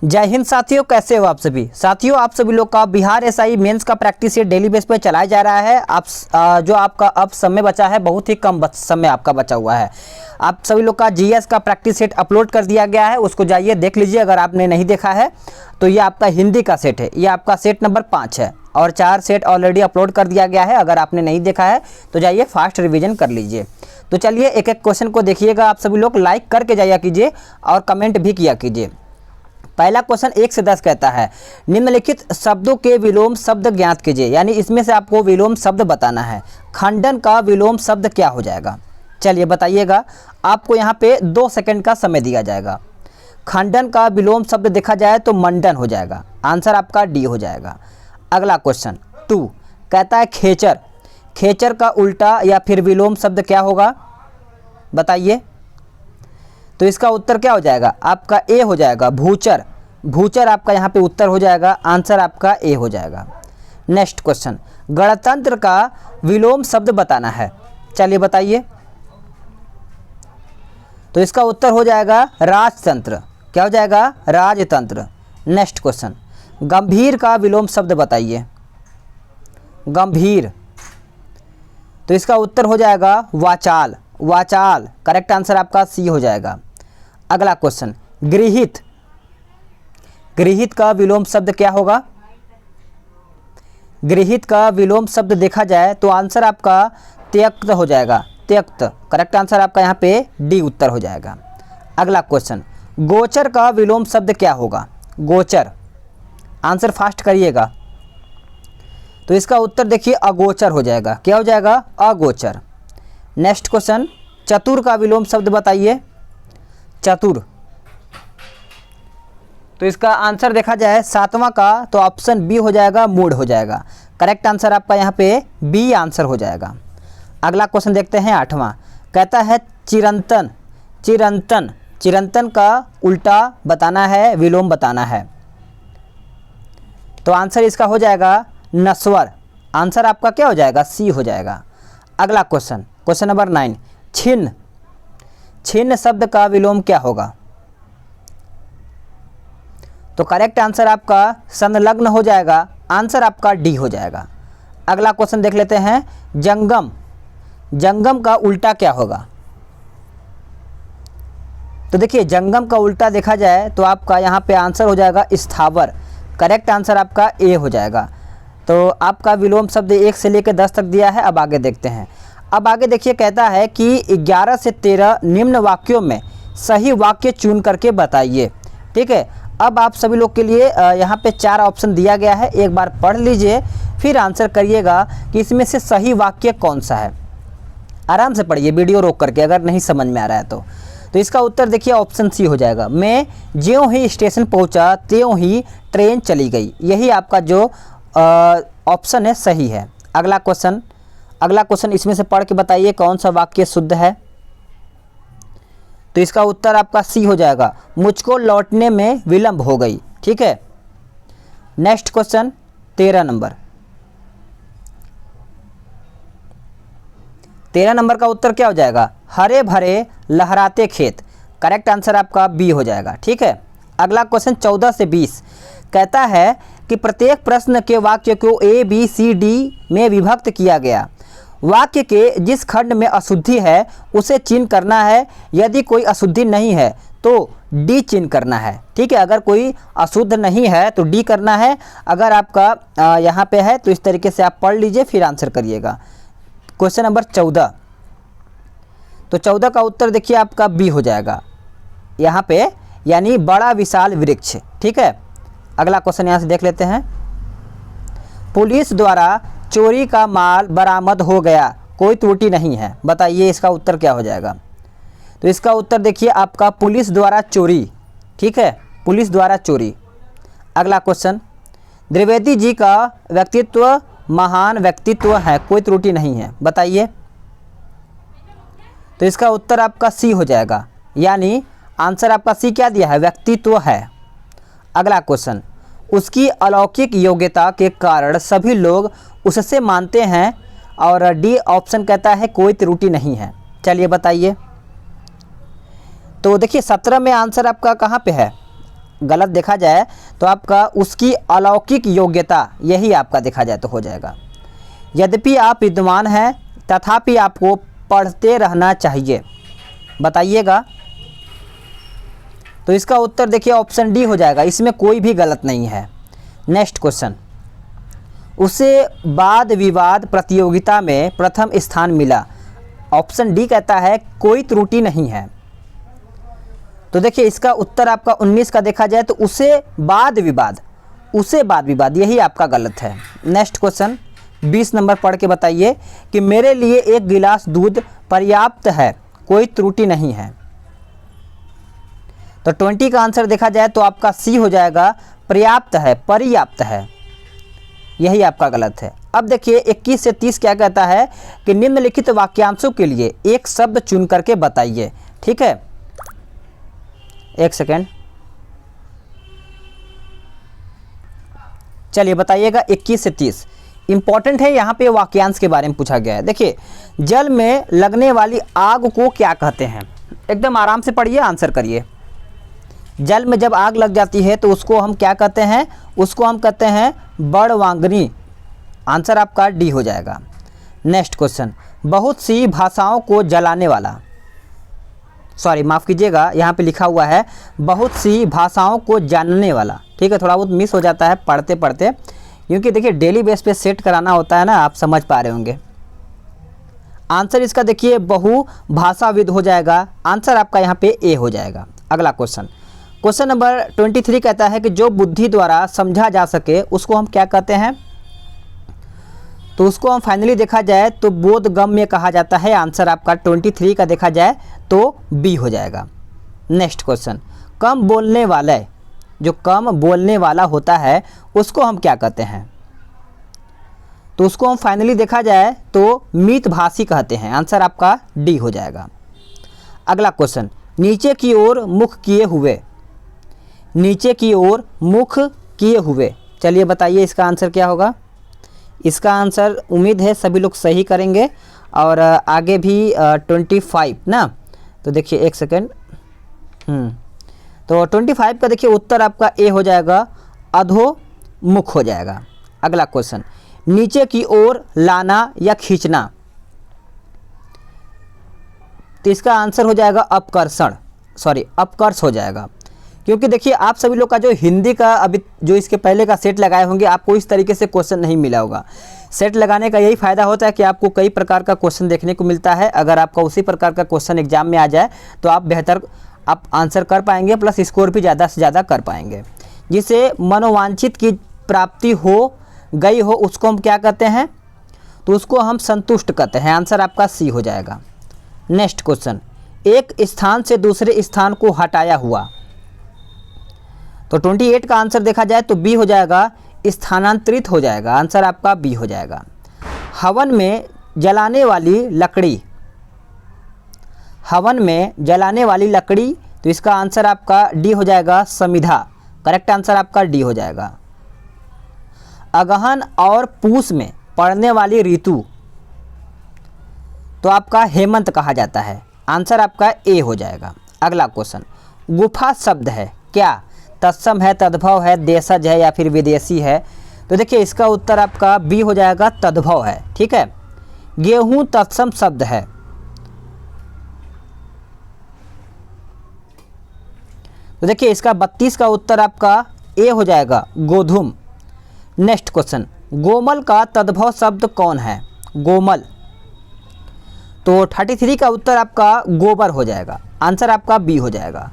जय हिंद साथियों, कैसे हो आप सभी साथियों। आप सभी लोग का बिहार एसआई मेंस का प्रैक्टिस ये डेली बेस पे चलाया जा रहा है। आप जो आपका अब समय बचा है, बहुत ही कम समय आपका बचा हुआ है। आप सभी लोग का जीएस का प्रैक्टिस सेट अपलोड कर दिया गया है, उसको जाइए देख लीजिए अगर आपने नहीं देखा है तो। ये आपका हिंदी का सेट है, ये आपका सेट नंबर 5 है और 4 सेट ऑलरेडी अपलोड कर दिया गया है। अगर आपने नहीं देखा है तो जाइए फास्ट रिवीजन कर लीजिए। तो चलिए एक एक क्वेश्चन को देखिएगा। आप सभी लोग लाइक करके जाइए कीजिए और कमेंट भी किया कीजिए। पहला क्वेश्चन 1 से 10 कहता है, निम्नलिखित शब्दों के विलोम शब्द ज्ञात कीजिए। यानी इसमें से आपको विलोम शब्द बताना है। खंडन का विलोम शब्द क्या हो जाएगा? चलिए बताइएगा। आपको यहाँ पे 2 सेकंड का समय दिया जाएगा। खंडन का विलोम शब्द देखा जाए तो मंडन हो जाएगा। आंसर आपका डी हो जाएगा। अगला क्वेश्चन 2 कहता है, खेचर। खेचर का उल्टा या फिर विलोम शब्द क्या होगा बताइए। तो इसका उत्तर क्या हो जाएगा? आपका ए हो जाएगा, भूचर। भूचर आपका यहाँ पे उत्तर हो जाएगा। आंसर आपका ए हो जाएगा। नेक्स्ट क्वेश्चन, गणतंत्र का विलोम शब्द बताना है। चलिए बताइए। तो इसका उत्तर हो जाएगा राजतंत्र। क्या हो जाएगा? राजतंत्र। नेक्स्ट क्वेश्चन, गंभीर का विलोम शब्द बताइए। गंभीर। तो इसका उत्तर हो जाएगा वाचाल। वाचाल। करेक्ट आंसर आपका सी हो जाएगा। अगला क्वेश्चन, गृहीत। गृहीत का विलोम शब्द क्या होगा? गृहीत का विलोम शब्द देखा जाए तो आंसर आपका त्यक्त हो जाएगा। त्यक्त। करेक्ट आंसर आपका यहाँ पे डी उत्तर हो जाएगा। अगला क्वेश्चन, गोचर का विलोम शब्द क्या होगा? गोचर। आंसर फास्ट करिएगा। तो इसका उत्तर देखिए अगोचर हो जाएगा। क्या हो जाएगा? अगोचर। नेक्स्ट क्वेश्चन, चतुर का विलोम शब्द बताइए। चतुर। तो इसका आंसर देखा जाए 7वां का तो ऑप्शन बी हो जाएगा, मूढ़ हो जाएगा। करेक्ट आंसर आपका यहाँ पे बी आंसर हो जाएगा। अगला क्वेश्चन देखते हैं 8वां। कहता है चिरंतन। चिरंतन। चिरंतन का उल्टा बताना है, विलोम बताना है। तो आंसर इसका हो जाएगा नश्वर। आंसर आपका क्या हो जाएगा? सी हो जाएगा। अगला क्वेश्चन, क्वेश्चन नंबर 9, छिन्न। छिन्न शब्द का विलोम क्या होगा? तो करेक्ट आंसर आपका संलग्न हो जाएगा। आंसर आपका डी हो जाएगा। अगला क्वेश्चन देख लेते हैं, जंगम। जंगम का उल्टा क्या होगा? तो देखिए जंगम का उल्टा देखा जाए तो आपका यहाँ पे आंसर हो जाएगा स्थावर। करेक्ट आंसर आपका ए हो जाएगा। तो आपका विलोम शब्द 1 से लेकर 10 तक दिया है। अब आगे देखते हैं। अब आगे देखिए, कहता है कि 11 से 13 निम्न वाक्यों में सही वाक्य चुन करके बताइए। ठीक है। अब आप सभी लोग के लिए यहाँ पे 4 ऑप्शन दिया गया है। एक बार पढ़ लीजिए फिर आंसर करिएगा कि इसमें से सही वाक्य कौन सा है। आराम से पढ़िए वीडियो रोक करके, अगर नहीं समझ में आ रहा है तो इसका उत्तर देखिए ऑप्शन सी हो जाएगा। मैं ज्यों ही स्टेशन पहुँचा त्यों ही ट्रेन चली गई। यही आपका जो ऑप्शन है सही है। अगला क्वेश्चन इसमें से पढ़ के बताइए कौन सा वाक्य शुद्ध है। तो इसका उत्तर आपका सी हो जाएगा, मुझको लौटने में विलंब हो गई। ठीक है। Next question 13 number. 13 नंबर का उत्तर क्या हो जाएगा? हरे भरे लहराते खेत। करेक्ट आंसर आपका बी हो जाएगा। ठीक है। अगला क्वेश्चन 14 से 20 कहता है कि प्रत्येक प्रश्न के वाक्य को ए बी सी डी में विभक्त किया गया। वाक्य के जिस खंड में अशुद्धि है उसे चिन्ह करना है। यदि कोई अशुद्धि नहीं है तो डी चिन्ह करना है। ठीक है। अगर कोई अशुद्ध नहीं है तो डी करना है। अगर आपका यहाँ पे है तो इस तरीके से आप पढ़ लीजिए फिर आंसर करिएगा। Question number 14। तो 14 का उत्तर देखिए आपका बी हो जाएगा यहाँ पे, यानी बड़ा विशाल वृक्ष। ठीक है। अगला क्वेश्चन यहाँ से देख लेते हैं। पुलिस द्वारा चोरी का माल बरामद हो गया, कोई त्रुटि नहीं है। बताइए इसका उत्तर क्या हो जाएगा? तो इसका उत्तर देखिए आपका पुलिस द्वारा चोरी। ठीक है। पुलिस द्वारा चोरी। अगला क्वेश्चन, द्विवेदी जी का व्यक्तित्व महान व्यक्तित्व है, कोई त्रुटि नहीं है। बताइए। तो इसका उत्तर आपका सी हो जाएगा, यानी आंसर आपका सी क्या दिया है? व्यक्तित्व है। अगला क्वेश्चन, उसकी अलौकिक योग्यता के कारण सभी लोग उससे मानते हैं और डी ऑप्शन कहता है कोई त्रुटि नहीं है। चलिए बताइए। तो देखिए 17 में आंसर आपका कहाँ पे है? गलत देखा जाए तो आपका उसकी अलौकिक योग्यता, यही आपका देखा जाए तो हो जाएगा। यद्यपि आप विद्वान हैं तथापि आपको पढ़ते रहना चाहिए, बताइएगा। तो इसका उत्तर देखिए ऑप्शन डी हो जाएगा, इसमें कोई भी गलत नहीं है। नेक्स्ट क्वेश्चन, उसे वाद विवाद प्रतियोगिता में प्रथम स्थान मिला। ऑप्शन डी कहता है कोई त्रुटि नहीं है। तो देखिए इसका उत्तर आपका 19 का देखा जाए तो उसे वाद विवाद, उसे वाद विवाद, यही आपका गलत है। नेक्स्ट क्वेश्चन 20 नंबर पढ़ के बताइए कि मेरे लिए 1 गिलास दूध पर्याप्त है, कोई त्रुटि नहीं है। तो 20 का आंसर देखा जाए तो आपका सी हो जाएगा, पर्याप्त है, पर्याप्त है, यही आपका गलत है। अब देखिए 21 से 30 क्या कहता है कि निम्नलिखित वाक्यांशों के लिए एक शब्द चुन करके बताइए। ठीक है, एक सेकेंड, चलिए बताइएगा 21 से 30 इंपॉर्टेंट है, यहाँ पे वाक्यांश के बारे में पूछा गया है। देखिए जल में लगने वाली आग को क्या कहते हैं, एकदम आराम से पढ़िए, आंसर करिए। जल में जब आग लग जाती है तो उसको हम क्या कहते हैं, उसको हम कहते हैं बड़वांगनी। आंसर आपका डी हो जाएगा। नेक्स्ट क्वेश्चन, बहुत सी भाषाओं को जलाने वाला, सॉरी माफ़ कीजिएगा, यहाँ पे लिखा हुआ है बहुत सी भाषाओं को जानने वाला। ठीक है, थोड़ा बहुत मिस हो जाता है पढ़ते पढ़ते, क्योंकि देखिए डेली बेस पे सेट कराना होता है ना, आप समझ पा रहे होंगे। आंसर इसका देखिए बहुभाषाविद हो जाएगा। आंसर आपका यहाँ पे ए हो जाएगा। अगला क्वेश्चन, क्वेश्चन नंबर 23 कहता है कि जो बुद्धि द्वारा समझा जा सके उसको हम क्या कहते हैं। तो उसको हम फाइनली देखा जाए तो बोधगम्य कहा जाता है। आंसर आपका 23 का देखा जाए तो बी हो जाएगा। नेक्स्ट क्वेश्चन, कम बोलने वाले, जो कम बोलने वाला होता है उसको हम क्या कहते हैं। तो उसको हम फाइनली देखा जाए तो मितभाषी कहते हैं। आंसर आपका डी हो जाएगा। अगला क्वेश्चन, नीचे की ओर मुख किए हुए, नीचे की ओर मुख किए हुए, चलिए बताइए इसका आंसर क्या होगा। इसका आंसर उम्मीद है सभी लोग सही करेंगे और आगे भी 25 ना। तो देखिए एक सेकेंड, तो 25 का देखिए उत्तर आपका ए हो जाएगा, अधोमुख हो जाएगा। अगला क्वेश्चन, नीचे की ओर लाना या खींचना, तो इसका आंसर हो जाएगा अपकर्षण, सॉरी अपकर्ष हो जाएगा। क्योंकि देखिए आप सभी लोग का जो हिंदी का अभी जो इसके पहले का सेट लगाए होंगे आपको इस तरीके से क्वेश्चन नहीं मिला होगा। सेट लगाने का यही फ़ायदा होता है कि आपको कई प्रकार का क्वेश्चन देखने को मिलता है। अगर आपका उसी प्रकार का क्वेश्चन एग्जाम में आ जाए तो आप बेहतर आप आंसर कर पाएंगे, प्लस स्कोर भी ज़्यादा से ज़्यादा कर पाएंगे। जिसे मनोवांछित की प्राप्ति हो गई हो उसको हम क्या कहते हैं, तो उसको हम संतुष्ट कहते हैं। आंसर आपका सी हो जाएगा। नेक्स्ट क्वेश्चन, एक स्थान से दूसरे स्थान को हटाया हुआ, तो 28 का आंसर देखा जाए तो बी हो जाएगा, स्थानांतरित हो जाएगा। आंसर आपका बी हो जाएगा। हवन में जलाने वाली लकड़ी, हवन में जलाने वाली लकड़ी, तो इसका आंसर आपका डी हो जाएगा, समिधा। करेक्ट आंसर आपका डी हो जाएगा। अगहन और पूस में पड़ने वाली ऋतु, तो आपका हेमंत कहा जाता है। आंसर आपका ए हो जाएगा। अगला क्वेश्चन, गुफा शब्द है क्या, तत्सम है, तद्भव है, देशज है या फिर विदेशी है। तो देखिए इसका उत्तर आपका बी हो जाएगा, तद्भव है। ठीक है, गेहूं तत्सम शब्द है। तो देखिए इसका 32 का उत्तर आपका ए हो जाएगा, गोधूम। नेक्स्ट क्वेश्चन, गोमल का तद्भव शब्द कौन है, गोमल। तो 33 का उत्तर आपका गोबर हो जाएगा। आंसर आपका बी हो जाएगा।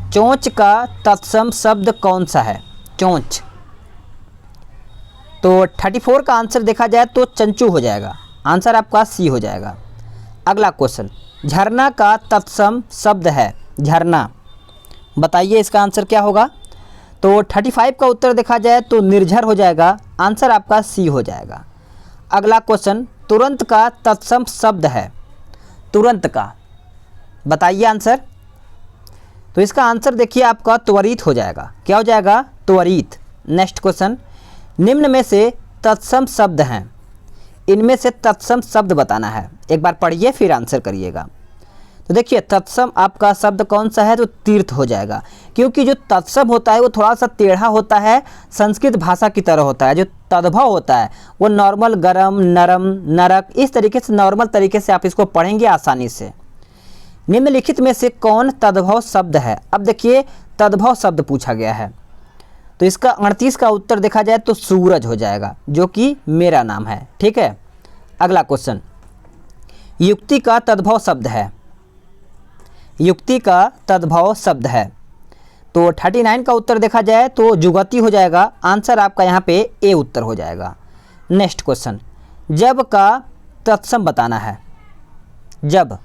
चोंच का तत्सम शब्द कौन सा है, चोंच। तो 34 का आंसर देखा जाए तो चंचू हो जाएगा। आंसर आपका सी हो जाएगा। अगला क्वेश्चन, झरना का तत्सम शब्द है, झरना। बताइए इसका आंसर क्या होगा। तो 35 का उत्तर देखा जाए तो निर्झर हो जाएगा। आंसर आपका सी हो जाएगा। अगला क्वेश्चन, तुरंत का तत्सम शब्द है, तुरंत का। बताइए आंसर। तो इसका आंसर देखिए आपका त्वरित हो जाएगा। क्या हो जाएगा, त्वरित। नेक्स्ट क्वेश्चन, निम्न में से तत्सम शब्द हैं, इनमें से तत्सम शब्द बताना है। एक बार पढ़िए फिर आंसर करिएगा। तो देखिए तत्सम आपका शब्द कौन सा है, तो तीर्थ हो जाएगा, क्योंकि जो तत्सम होता है वो थोड़ा सा टेढ़ा होता है, संस्कृत भाषा की तरह होता है। जो तद्भव होता है वो नॉर्मल, गरम, नरम, नरक, इस तरीके से नॉर्मल तरीके से आप इसको पढ़ेंगे आसानी से। निम्नलिखित में से कौन तद्भव शब्द है। अब देखिए तद्भव शब्द पूछा गया है, तो इसका 38 का उत्तर देखा जाए तो सूरज हो जाएगा, जो कि मेरा नाम है। ठीक है, अगला क्वेश्चन, युक्ति का तद्भव शब्द है, युक्ति का तद्भव शब्द है, तो 39 का उत्तर देखा जाए तो जुगति हो जाएगा। आंसर आपका यहाँ पे ए उत्तर हो जाएगा। नेक्स्ट क्वेश्चन, जब का तत्सम बताना है, जब,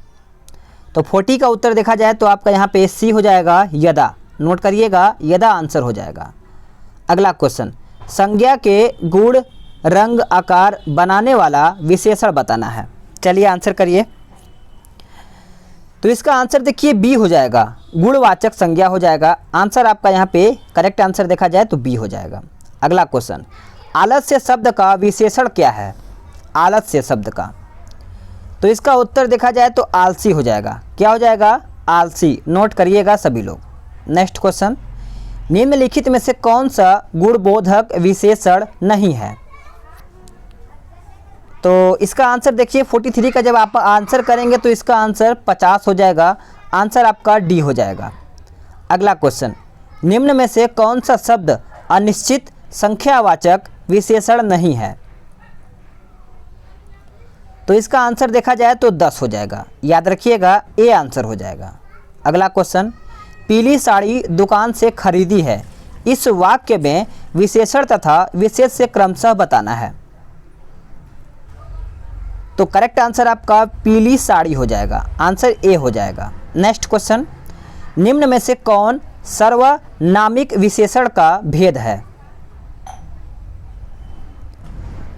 तो 40 का उत्तर देखा जाए तो आपका यहाँ पे सी हो जाएगा, यदा। नोट करिएगा, यदा आंसर हो जाएगा। अगला क्वेश्चन, संज्ञा के गुण, रंग, आकार बनाने वाला विशेषण बताना है। चलिए आंसर करिए। तो इसका आंसर देखिए बी हो जाएगा, गुणवाचक संज्ञा हो जाएगा। आंसर आपका यहाँ पे करेक्ट आंसर देखा जाए तो बी हो जाएगा। अगला क्वेश्चन, आलस्य शब्द का विशेषण क्या है, आलस्य शब्द का, तो इसका उत्तर देखा जाए तो आलसी हो जाएगा। क्या हो जाएगा, आलसी। नोट करिएगा सभी लोग। नेक्स्ट क्वेश्चन, निम्नलिखित में से कौन सा गुणबोधक विशेषण नहीं है। तो इसका आंसर देखिए 43 का जब आप आंसर करेंगे तो इसका आंसर 50 हो जाएगा। आंसर आपका डी हो जाएगा। अगला क्वेश्चन, निम्न में से कौन सा शब्द अनिश्चित संख्यावाचक विशेषण नहीं है। तो इसका आंसर देखा जाए तो 10 हो जाएगा। याद रखिएगा, ए आंसर हो जाएगा। अगला क्वेश्चन, पीली साड़ी दुकान से खरीदी है, इस वाक्य में विशेषण तथा विशेष से क्रमशः बताना है। तो करेक्ट आंसर आपका पीली साड़ी हो जाएगा। आंसर ए हो जाएगा। नेक्स्ट क्वेश्चन, निम्न में से कौन सर्वनामिक विशेषण का भेद है।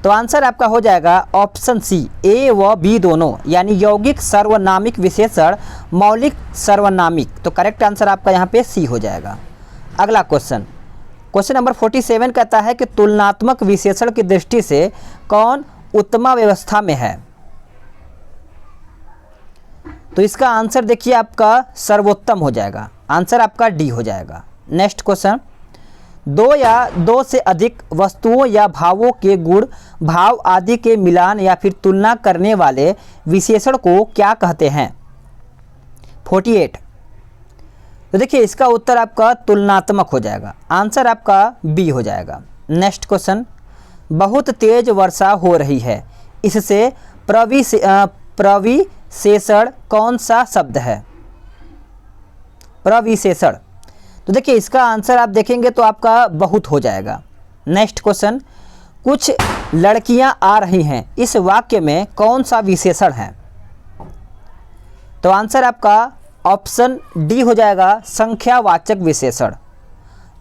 तो आंसर आपका हो जाएगा ऑप्शन सी, ए व बी दोनों, यानी यौगिक सर्वनामिक विशेषण, मौलिक सर्वनामिक। तो करेक्ट आंसर आपका यहाँ पे सी हो जाएगा। अगला क्वेश्चन, क्वेश्चन नंबर 47 कहता है कि तुलनात्मक विशेषण की दृष्टि से कौन उत्तम व्यवस्था में है। तो इसका आंसर देखिए आपका सर्वोत्तम हो जाएगा। आंसर आपका डी हो जाएगा। नेक्स्ट क्वेश्चन, दो या दो से अधिक वस्तुओं या भावों के गुण, भाव आदि के मिलान या फिर तुलना करने वाले विशेषण को क्या कहते हैं। 48, तो देखिए इसका उत्तर आपका तुलनात्मक हो जाएगा। आंसर आपका बी हो जाएगा। नेक्स्ट क्वेश्चन, बहुत तेज वर्षा हो रही है, इससे प्रविशेषण कौन सा शब्द है। प्रविशेषण, तो देखिए इसका आंसर आप देखेंगे तो आपका बहुत हो जाएगा। नेक्स्ट क्वेश्चन, कुछ लड़कियां आ रही हैं, इस वाक्य में कौन सा विशेषण है। तो आंसर आपका ऑप्शन डी हो जाएगा, संख्यावाचक विशेषण।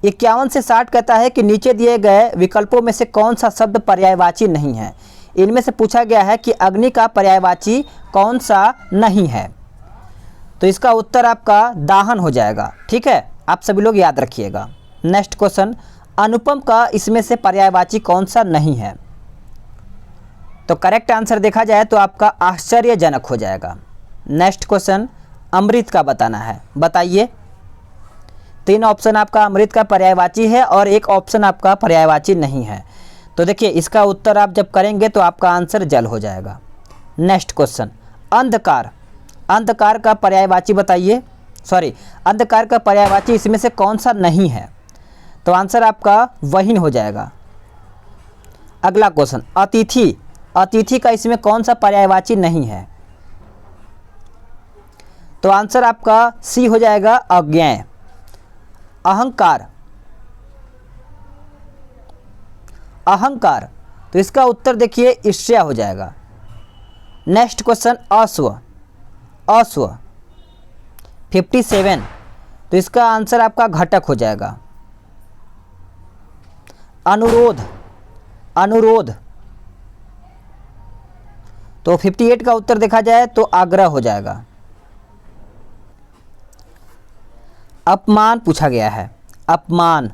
51 से 60 कहता है कि नीचे दिए गए विकल्पों में से कौन सा शब्द पर्यायवाची नहीं है। इनमें से पूछा गया है कि अग्नि का पर्यायवाची कौन सा नहीं है। तो इसका उत्तर आपका दाहन हो जाएगा। ठीक है, आप सभी लोग याद रखिएगा। नेक्स्ट क्वेश्चन, अनुपम का इसमें से पर्यायवाची कौन सा नहीं है। तो करेक्ट आंसर देखा जाए तो आपका आश्चर्यजनक हो जाएगा। नेक्स्ट क्वेश्चन, अमृत का बताना है। बताइए, 3 ऑप्शन आपका अमृत का पर्यायवाची है और 1 ऑप्शन आपका पर्यायवाची नहीं है। तो देखिए इसका उत्तर आप जब करेंगे तो आपका आंसर जल हो जाएगा। नेक्स्ट क्वेश्चन, अंधकार, अंधकार का पर्यायवाची बताइए। सॉरी, अंधकार का पर्यायवाची इसमें से कौन सा नहीं है। तो आंसर आपका वहीन हो जाएगा। अगला क्वेश्चन, अतिथि, अतिथि का इसमें कौन सा पर्यायवाची नहीं है। तो आंसर आपका सी हो जाएगा, अज्ञेय। अहंकार, अहंकार, तो इसका उत्तर देखिए ईर्ष्या हो जाएगा। नेक्स्ट क्वेश्चन, अश्व, अश्व 57, तो इसका आंसर आपका घटक हो जाएगा। अनुरोध, अनुरोध, तो 58 का उत्तर देखा जाए तो आग्रह हो जाएगा। अपमान पूछा गया है, अपमान,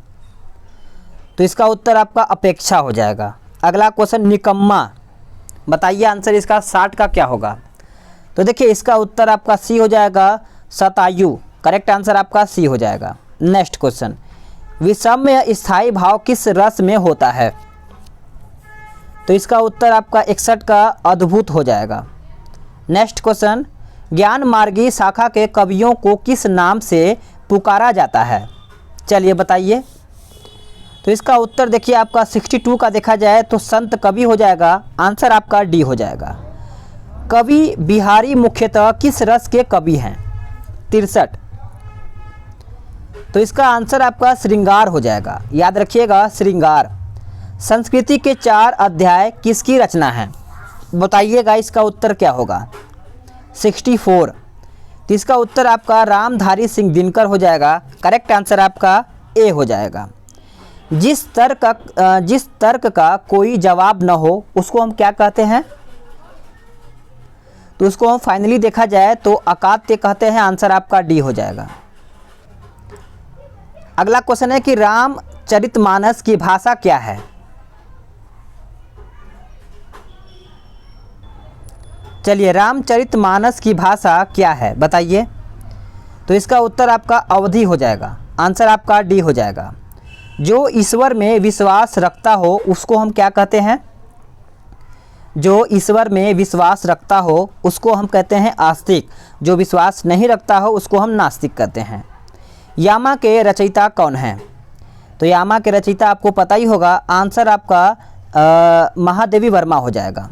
तो इसका उत्तर आपका अपेक्षा हो जाएगा। अगला क्वेश्चन, निकम्मा, बताइए आंसर इसका 60 का क्या होगा। तो देखिए इसका उत्तर आपका सी हो जाएगा, शतायु। करेक्ट आंसर आपका सी हो जाएगा। नेक्स्ट क्वेश्चन, विषम स्थायी भाव किस रस में होता है? तो इसका उत्तर आपका 61 का अद्भुत हो जाएगा। नेक्स्ट क्वेश्चन, ज्ञान मार्गी शाखा के कवियों को किस नाम से पुकारा जाता है? चलिए बताइए। तो इसका उत्तर देखिए आपका 62 का देखा जाए तो संत कवि हो जाएगा। आंसर आपका डी हो जाएगा। कवि बिहारी मुख्यतः किस रस के कवि हैं? 63। तो इसका आंसर आपका श्रृंगार हो जाएगा। याद रखिएगा, श्रृंगार। संस्कृति के 4 अध्याय किसकी रचना है? बताइएगा इसका उत्तर क्या होगा? 64। तो इसका उत्तर आपका रामधारी सिंह दिनकर हो जाएगा। करेक्ट आंसर आपका ए हो जाएगा। जिस तर्क का कोई जवाब न हो उसको हम क्या कहते हैं? तो उसको हम फाइनली देखा जाए तो अकात्य कहते हैं। आंसर आपका डी हो जाएगा। अगला क्वेश्चन है कि रामचरितमानस की भाषा क्या है? चलिए, रामचरितमानस की भाषा क्या है बताइए। तो इसका उत्तर आपका अवधी हो जाएगा। आंसर आपका डी हो जाएगा। जो ईश्वर में विश्वास रखता हो उसको हम क्या कहते हैं? जो ईश्वर में विश्वास रखता हो उसको हम कहते हैं आस्तिक। जो विश्वास नहीं रखता हो उसको हम नास्तिक कहते हैं। यामा के रचयिता कौन हैं? तो यामा के रचयिता आपको पता ही होगा। आंसर आपका महादेवी वर्मा हो जाएगा।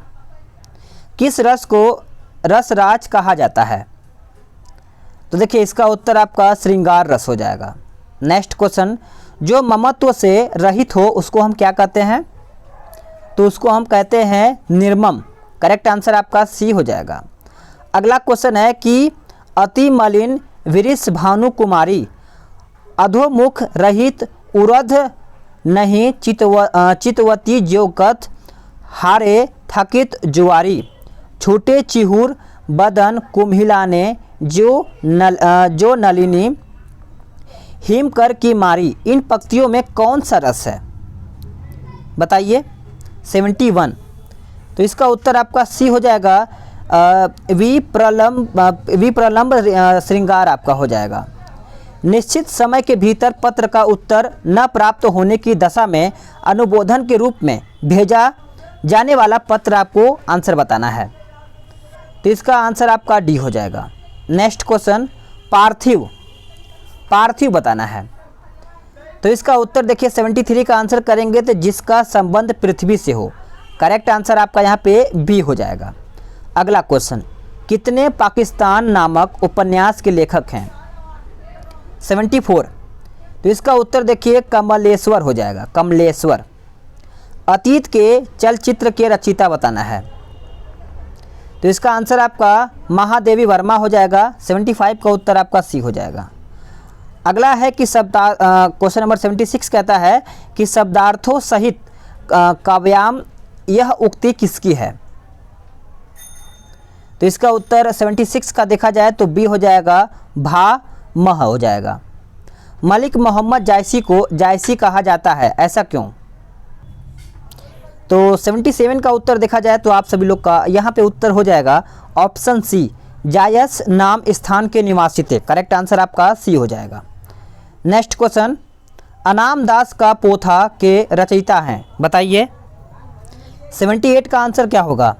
किस रस को रसराज कहा जाता है? तो देखिए इसका उत्तर आपका श्रृंगार रस हो जाएगा। नेक्स्ट क्वेश्चन, जो ममत्व से रहित हो उसको हम क्या कहते हैं? तो उसको हम कहते हैं निर्मम। करेक्ट आंसर आपका सी हो जाएगा। अगला क्वेश्चन है कि अति मलिन विरिश भानु कुमारी अधोमुख रहित उरध नहीं चितवती ज्यो कथ हारे थकित जुआरी छोटे चिहुर बदन कुम्हिलाने जो नलिनी हिमकर की मारी। इन पंक्तियों में कौन सा रस है बताइए? 71। तो इसका उत्तर आपका सी हो जाएगा। विप्रलंब श्रृंगार आपका हो जाएगा। निश्चित समय के भीतर पत्र का उत्तर न प्राप्त होने की दशा में अनुबोधन के रूप में भेजा जाने वाला पत्र आपको आंसर बताना है। तो इसका आंसर आपका डी हो जाएगा। नेक्स्ट क्वेश्चन, पार्थिव बताना है। तो इसका उत्तर देखिए 73 का आंसर करेंगे तो जिसका संबंध पृथ्वी से हो। करेक्ट आंसर आपका यहाँ पे बी हो जाएगा। अगला क्वेश्चन, कितने पाकिस्तान नामक उपन्यास के लेखक हैं? 74। तो इसका उत्तर देखिए कमलेश्वर हो जाएगा। कमलेश्वर। अतीत के चलचित्र के रचयिता बताना है। तो इसका आंसर आपका महादेवी वर्मा हो जाएगा। 75 का उत्तर आपका सी हो जाएगा। अगला है कि क्वेश्चन नंबर 76 कहता है कि शब्दार्थों सहित काव्याम यह उक्ति किसकी है? तो इसका उत्तर 76 का देखा जाए तो बी हो जाएगा। भा मह हो जाएगा। मलिक मोहम्मद जायसी को जायसी कहा जाता है, ऐसा क्यों? तो 77 का उत्तर देखा जाए तो आप सभी लोग का यहाँ पे उत्तर हो जाएगा ऑप्शन सी, जायस नाम स्थान के निवासी थे। करेक्ट आंसर आपका सी हो जाएगा। नेक्स्ट क्वेश्चन, अनाम दास का पोथा के रचयिता हैं बताइए। 78 का आंसर क्या होगा?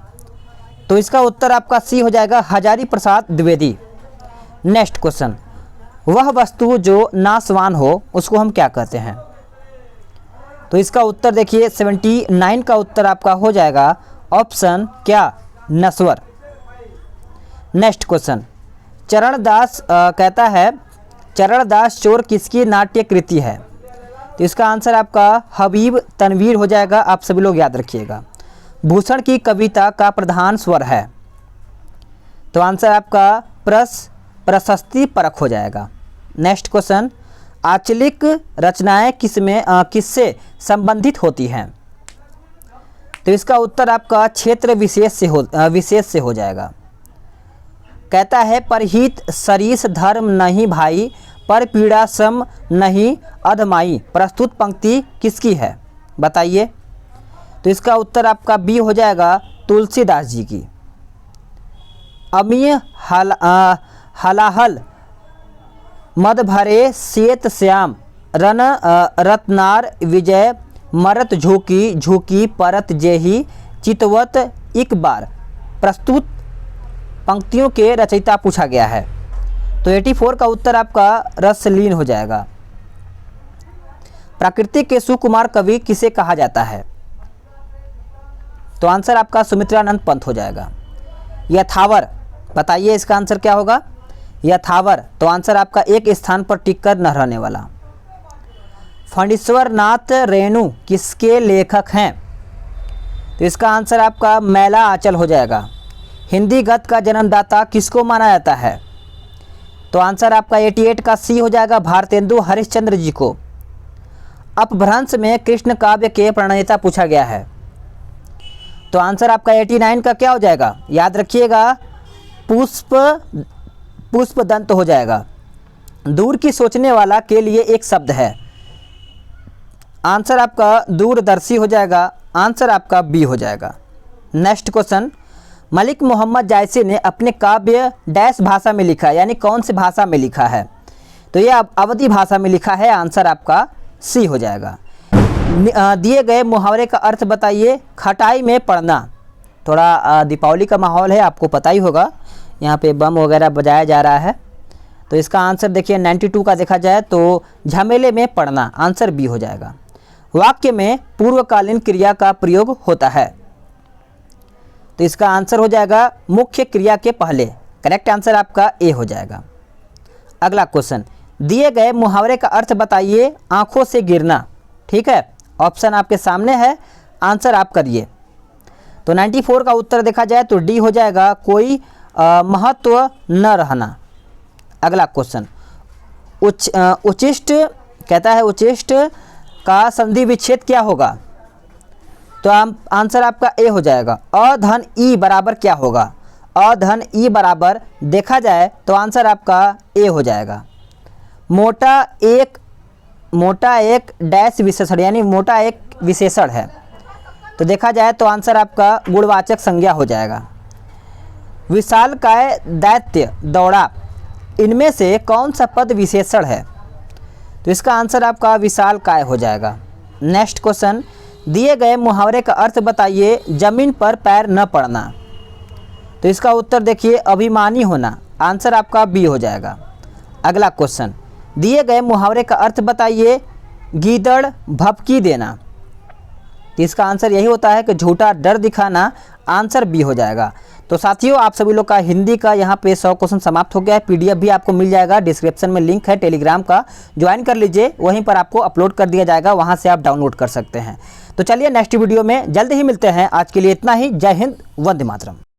तो इसका उत्तर आपका सी हो जाएगा हजारी प्रसाद द्विवेदी। नेक्स्ट क्वेश्चन, वह वस्तु जो नाशवान हो उसको हम क्या कहते हैं? तो इसका उत्तर देखिए 79 का उत्तर आपका हो जाएगा ऑप्शन क्या, नश्वर। नेक्स्ट क्वेश्चन, चरणदास कहता है चरणदास चोर किसकी नाट्य कृति है? तो इसका आंसर आपका हबीब तनवीर हो जाएगा। आप सभी लोग याद रखिएगा। भूषण की कविता का प्रधान स्वर है। तो आंसर आपका प्रशस्ति परक हो जाएगा। नेक्स्ट क्वेश्चन, आंचलिक रचनाएं किससे संबंधित होती हैं? तो इसका उत्तर आपका क्षेत्र विशेष से हो जाएगा। कहता है परहित सरीस धर्म नहीं भाई पर पीड़ा सम नहीं अधमाई। प्रस्तुत पंक्ति किसकी है बताइए? तो इसका उत्तर आपका बी हो जाएगा तुलसीदास जी की। अमीय हलाहल मद भरे श्वेत श्याम रन रत्नार विजय मरत झोंकी झोंकी परत जेही चितवत एक बार। प्रस्तुत पंक्तियों के रचयिता पूछा गया है। तो 84 का उत्तर आपका रसलीन हो जाएगा। प्रकृति के सुकुमार कवि किसे कहा जाता है? तो आंसर आपका सुमित्रानंद पंत हो जाएगा। यथावर, बताइए इसका आंसर क्या होगा? यथावर, तो आंसर आपका एक स्थान पर टिककर न रहने वाला। फणीश्वर नाथ रेणु किसके लेखक हैं? तो इसका आंसर आपका मैला आंचल हो जाएगा। हिंदी गद्य का जन्मदाता किसको माना जाता है? तो आंसर आपका 88 का सी हो जाएगा, भारतेंदु हरिश्चंद्र जी को। अपभ्रंश में कृष्ण काव्य के प्रणेता पूछा गया है। तो आंसर आपका 89 का क्या हो जाएगा? याद रखिएगा, पुष्पदंत हो जाएगा। दूर की सोचने वाला के लिए एक शब्द है। आंसर आपका दूरदर्शी हो जाएगा। आंसर आपका बी हो जाएगा। नेक्स्ट क्वेश्चन, मलिक मोहम्मद जायसी ने अपने काव्य डैश भाषा में लिखा, यानी कौन सी भाषा में लिखा है? तो ये अवधी भाषा में लिखा है। आंसर आपका सी हो जाएगा। दिए गए मुहावरे का अर्थ बताइए। खटाई में पड़ना, थोड़ा दीपावली का माहौल है, आपको पता ही होगा, यहाँ पे बम वगैरह बजाया जा रहा है। तो इसका आंसर देखिए 92 का देखा जाए तो झमेले में पड़ना, आंसर बी हो जाएगा। वाक्य में पूर्वकालीन क्रिया का प्रयोग होता है। तो इसका आंसर हो जाएगा मुख्य क्रिया के पहले। करेक्ट आंसर आपका ए हो जाएगा। अगला क्वेश्चन, दिए गए मुहावरे का अर्थ बताइए। आंखों से गिरना, ठीक है, ऑप्शन आपके सामने है, आंसर आप करिए। तो 94 का उत्तर देखा जाए तो डी हो जाएगा, कोई महत्व न रहना। अगला क्वेश्चन, उचिष्ट कहता है, उचिष्ट का संधि विच्छेद क्या होगा? तो आंसर आपका ए हो जाएगा। अ धन ई बराबर क्या होगा? अ धन ई बराबर देखा जाए तो आंसर आपका ए हो जाएगा। मोटा एक डैश विशेषण, यानी मोटा एक विशेषण है। तो देखा जाए तो आंसर आपका गुणवाचक संज्ञा हो जाएगा। विशालकाय दैत्य दौड़ा, इनमें से कौन सा पद विशेषण है? तो इसका आंसर आपका विशालकाय हो जाएगा। नेक्स्ट क्वेश्चन, दिए गए मुहावरे का अर्थ बताइए। जमीन पर पैर न पड़ना। तो इसका उत्तर देखिए अभिमानी होना, आंसर आपका बी हो जाएगा। अगला क्वेश्चन, दिए गए मुहावरे का अर्थ बताइए। गीदड़ भभकी देना। तो इसका आंसर यही होता है कि झूठा डर दिखाना, आंसर बी हो जाएगा। तो साथियों, आप सभी लोग का हिंदी का यहाँ पे 100 क्वेश्चन समाप्त हो गया है। पीडीएफ भी आपको मिल जाएगा, डिस्क्रिप्शन में लिंक है टेलीग्राम का, ज्वाइन कर लीजिए, वहीं पर आपको अपलोड कर दिया जाएगा, वहाँ से आप डाउनलोड कर सकते हैं। तो चलिए नेक्स्ट वीडियो में जल्द ही मिलते हैं। आज के लिए इतना ही। जय हिंद, वंदे मातरम।